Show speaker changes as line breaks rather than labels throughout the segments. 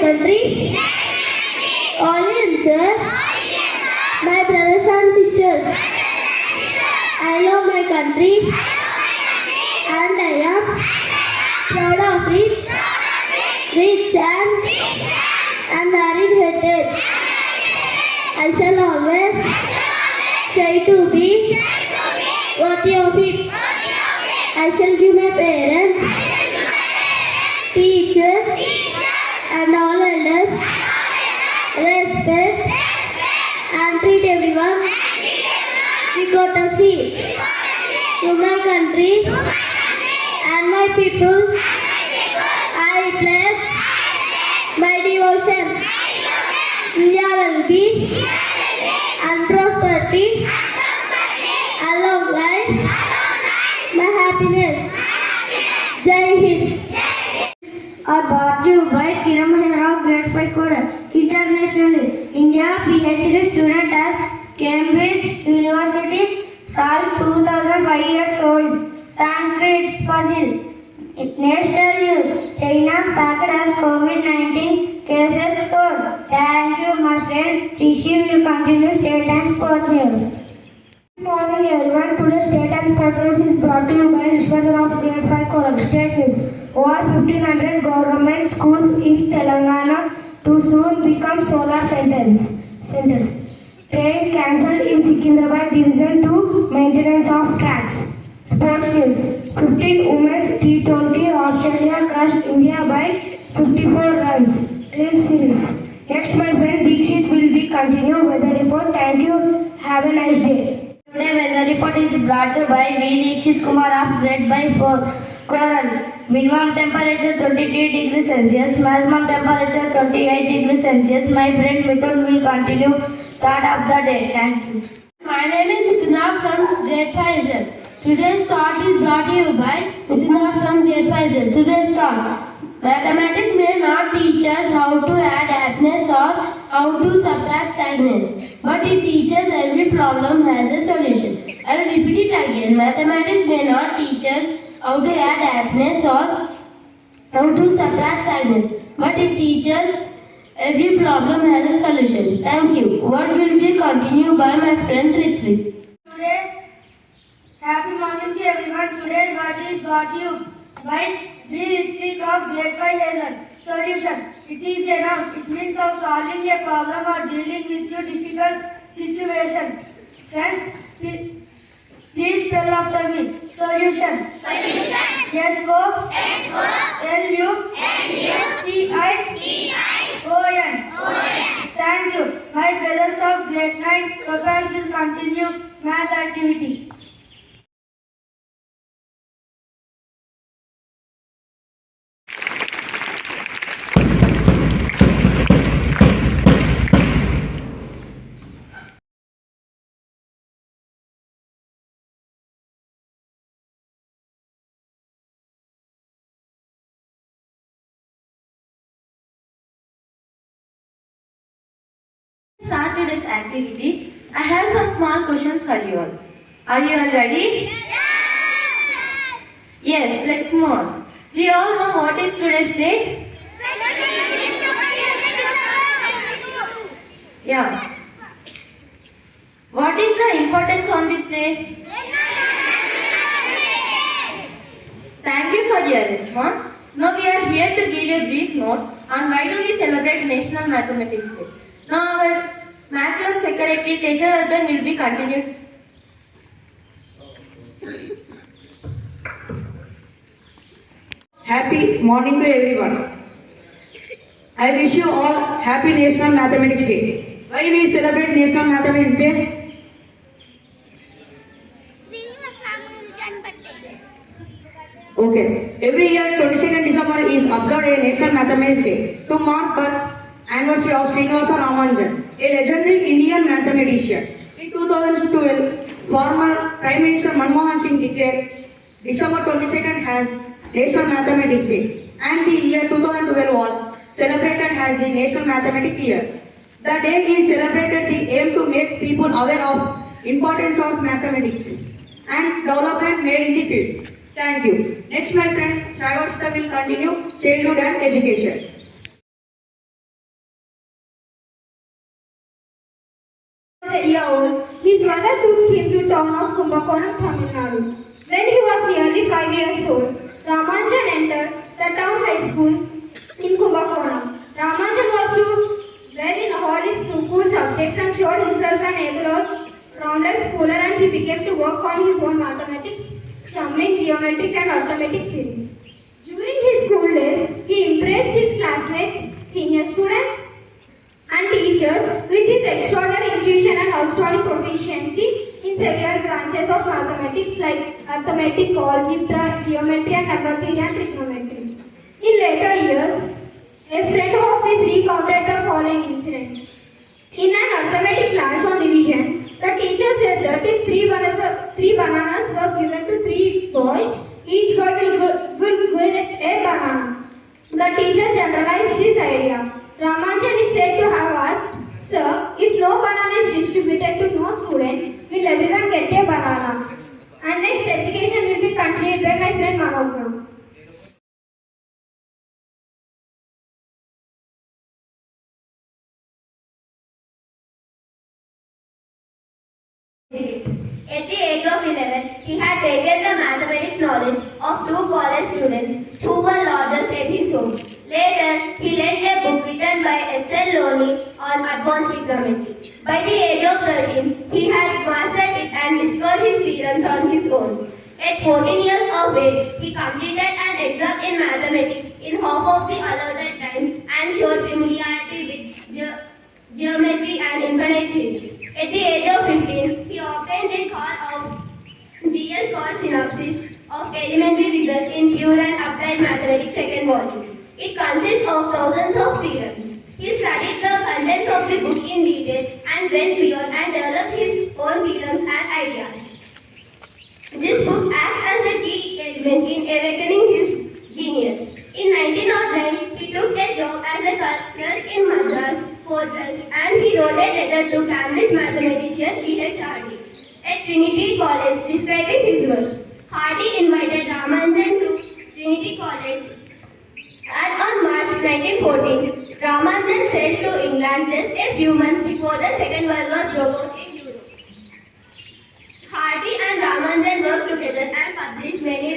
country? Audiences, my brothers and sisters, I love my country and I am proud of its rich and varied heritage. I shall always try to be worthy of it. I shall give my parents, teachers and all elders respect and treat everyone with courtesy. To my country and my people, I pledge my devotion. India will be and prosperity and long life, my happiness. Jai Hind.
Are brought to you by Kiran Mahendra, Grade 5 Choral. Internationally, India PhD student at Cambridge University, Sal 2005 years old. Sanskrit puzzle. National news. China's packed as COVID-19 cases soared. Thank you, my friend. Rishi will continue state and sport news.
Good morning everyone. Today's state and sport news is brought to you by Vishwadhar of Grade 5 College. State news. Over 1500 government schools in Telangana to soon become solar centers. Train cancelled in Secunderabad Division 2 maintenance of tracks. Sports news. 15 women's T20 Australia crushed India by 54 runs. Clean series. Next, my friend Dikshit will be continue weather report. Thank you. Have a nice day.
Today weather report is brought to you by V. Dikshit Kumar of Grade by 4 Coral. Minimum temperature 23 degrees Celsius, maximum temperature 28 degrees Celsius. My friend Mithun will continue third of the day. Thank you.
My name is Mithuna from Grade 5. Today's thought is brought to you by Mithuna from Grade 5. Today's thought. Mathematics may not teach us how to add happiness or how to subtract sadness, but it teaches every problem has a solution. I will repeat it again. Mathematics may not teach us how to add happiness or how to subtract sadness, but it teaches every problem has a solution. Thank you. Word will be continued by my friend Ritvik.
Today, happy morning to everyone. Today's word is brought to you by B. Ritvik of Grade 5 Hazel. Solution. It is a noun. It means of solving a problem or dealing with a difficult situation. Friends, please spell after me. Solution. S-O-L-U-T-I-O-N. Thank you. My brothers of Grade 9 Topaz will continue math activity.
Start today's activity. I have some small questions for you all. Are you all ready? Yes, let's move on. Do you all know what is today's date? Yeah. What is the importance on this day? Thank you for your response. Now we are here to give a brief note on why do we celebrate National Mathematics Day. Now our Math Club Secretary Teja will be continued.
Happy morning to everyone. I wish you all happy National Mathematics Day. Why we celebrate National Mathematics Day? Okay. Every year 22nd December is observed a National Mathematics Day to mark the anniversary of Srinivasa Ramanujan, a legendary Indian mathematician. In 2012, former Prime Minister Manmohan Singh declared December 22nd as National Mathematics Day, and the year 2012 was celebrated as the National Mathematics Year. The day is celebrated the aim to make people aware of importance of mathematics and development made in the field. Thank you. Next, my friend Shravasta will continue childhood and education.
Kumbakonam, Tamil Nadu. When he was nearly 5 years old, Ramanujan entered the town high school in Kumbakonam. Ramanujan was to well in all his school subjects and showed himself an able all-rounded schooler, and he began to work on his own mathematics, summing, geometric and arithmetic series. During his school days, he impressed his classmates, senior students, and teachers with his extraordinary intuition and outstanding proficiency in several branches of mathematics like arithmetic, algebra, geometry, and number theory and trigonometry. In later years, a friend of his recounted the following incident. In an arithmetic class on division, the teacher said that if three bananas were given to 3 boys, each boy will get a banana. The teacher generalized this idea. Ramanujan is said to have asked, "Sir, if no banana is distributed to no student, will everyone get a banana?" And next education will be continued by my friend Manogna.
At the age of 11, he had taken the mathematics knowledge of 2 college students who were lodgers at his home. Later, he lent a book written by S.L. Loney on advanced trigonometry. By the age of 13, he had mastered it and discovered his theorems on his own. At 14 years of age, he completed an exam in mathematics in half of the allotted time and showed familiarity with geometry and infinite series. At the age of 15, he obtained a call of GS called Synopsis of Elementary Results in Pure and Applied Mathematics second volume. It consists of thousands of theorems. He studied the contents of the book in detail and went beyond and developed his own theorems and ideas. This book acts as a key element in awakening his genius. In 1909, he took a job as a clerk in Madras Fortress, and he wrote a letter to Cambridge mathematician E.H. Hardy at Trinity College describing his work. Hardy invited Ramanujan to Trinity College, and on March 1914, Ramanujan sailed to England just a few months before the Second World War broke out in Europe. Hardy and Ramanujan worked together and published many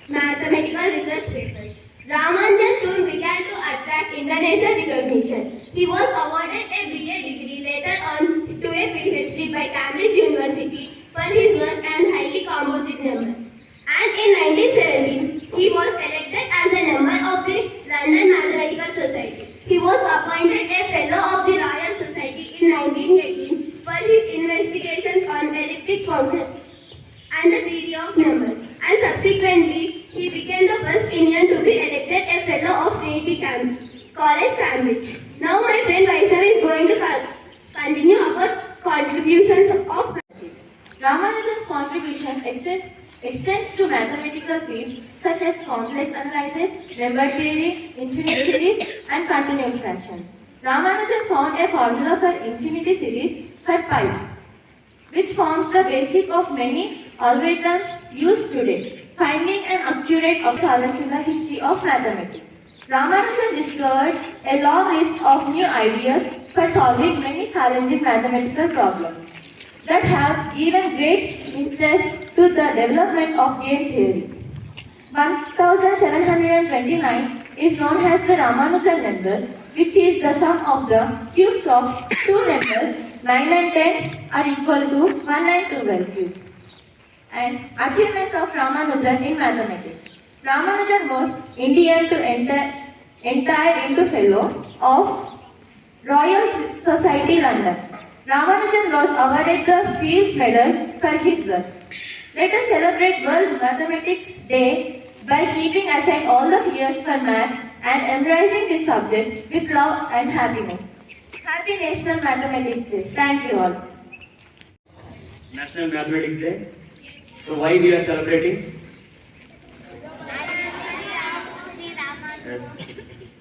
mathematical research papers. Ramanujan soon began to attract international recognition. He was awarded a BA degree, later on to a PhD by Cambridge University for his work on highly composite numbers. And in 1917, he was elected as a member of the London Mathematical Society. He was appointed a Fellow of the Royal Society in 1918 for his investigations on elliptic functions and the theory of numbers. And subsequently, he became the first Indian to be elected a Fellow of Trinity College, Cambridge. Now my friend Vaishnavi is going to continue about contributions of mathematics.
Ramanujan's contribution extends to mathematical fields such as complex analysis, number theory, infinite series, and continued fractions. Ramanujan found a formula for infinity series for pi, which forms the basic of many algorithms used today, finding an accurate observance in the history of mathematics. Ramanujan discovered a long list of new ideas for solving many challenging mathematical problems that have given great interest to the development of game theory. 1729 is known as the Ramanujan number, which is the sum of the cubes of two numbers 9 and 10 are equal to 1 and 12 cubes. And achievements of Ramanujan in mathematics. Ramanujan was Indian to enter into Fellow of Royal Society London. Ramanujan was awarded the Fields Medal for his work. Let us celebrate World Mathematics Day by keeping aside all the fears for math and embracing this subject with love and happiness. Happy National Mathematics Day. Thank you all.
National Mathematics Day. So why we are celebrating? Yes.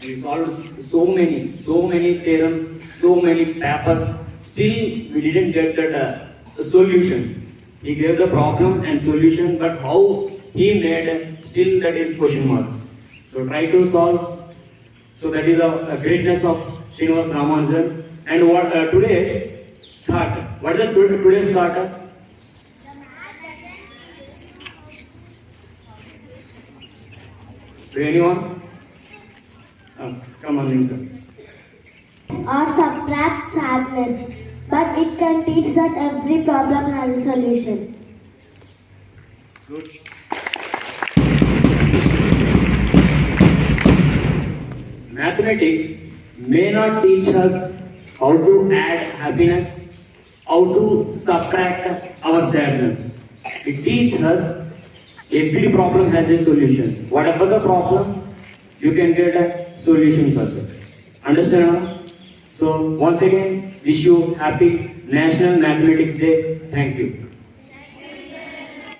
We solved so many theorems, so many papers. Still, we didn't get that solution. He gave the problem and solution, but how he made, still that is question mark. So try to solve. So that is a greatness of Srinivas Ramanujan. And what today's thought? What is the today's thought? Anyone? Come on, Lincoln.
Or subtract sadness, but it can teach that every problem has a solution.
Good. Mathematics may not teach us how to add happiness, how to subtract our sadness. It teaches us every problem has a solution. Whatever the problem, you can get a solution for that. Understand? So once again, wish you happy National Mathematics Day. Thank you.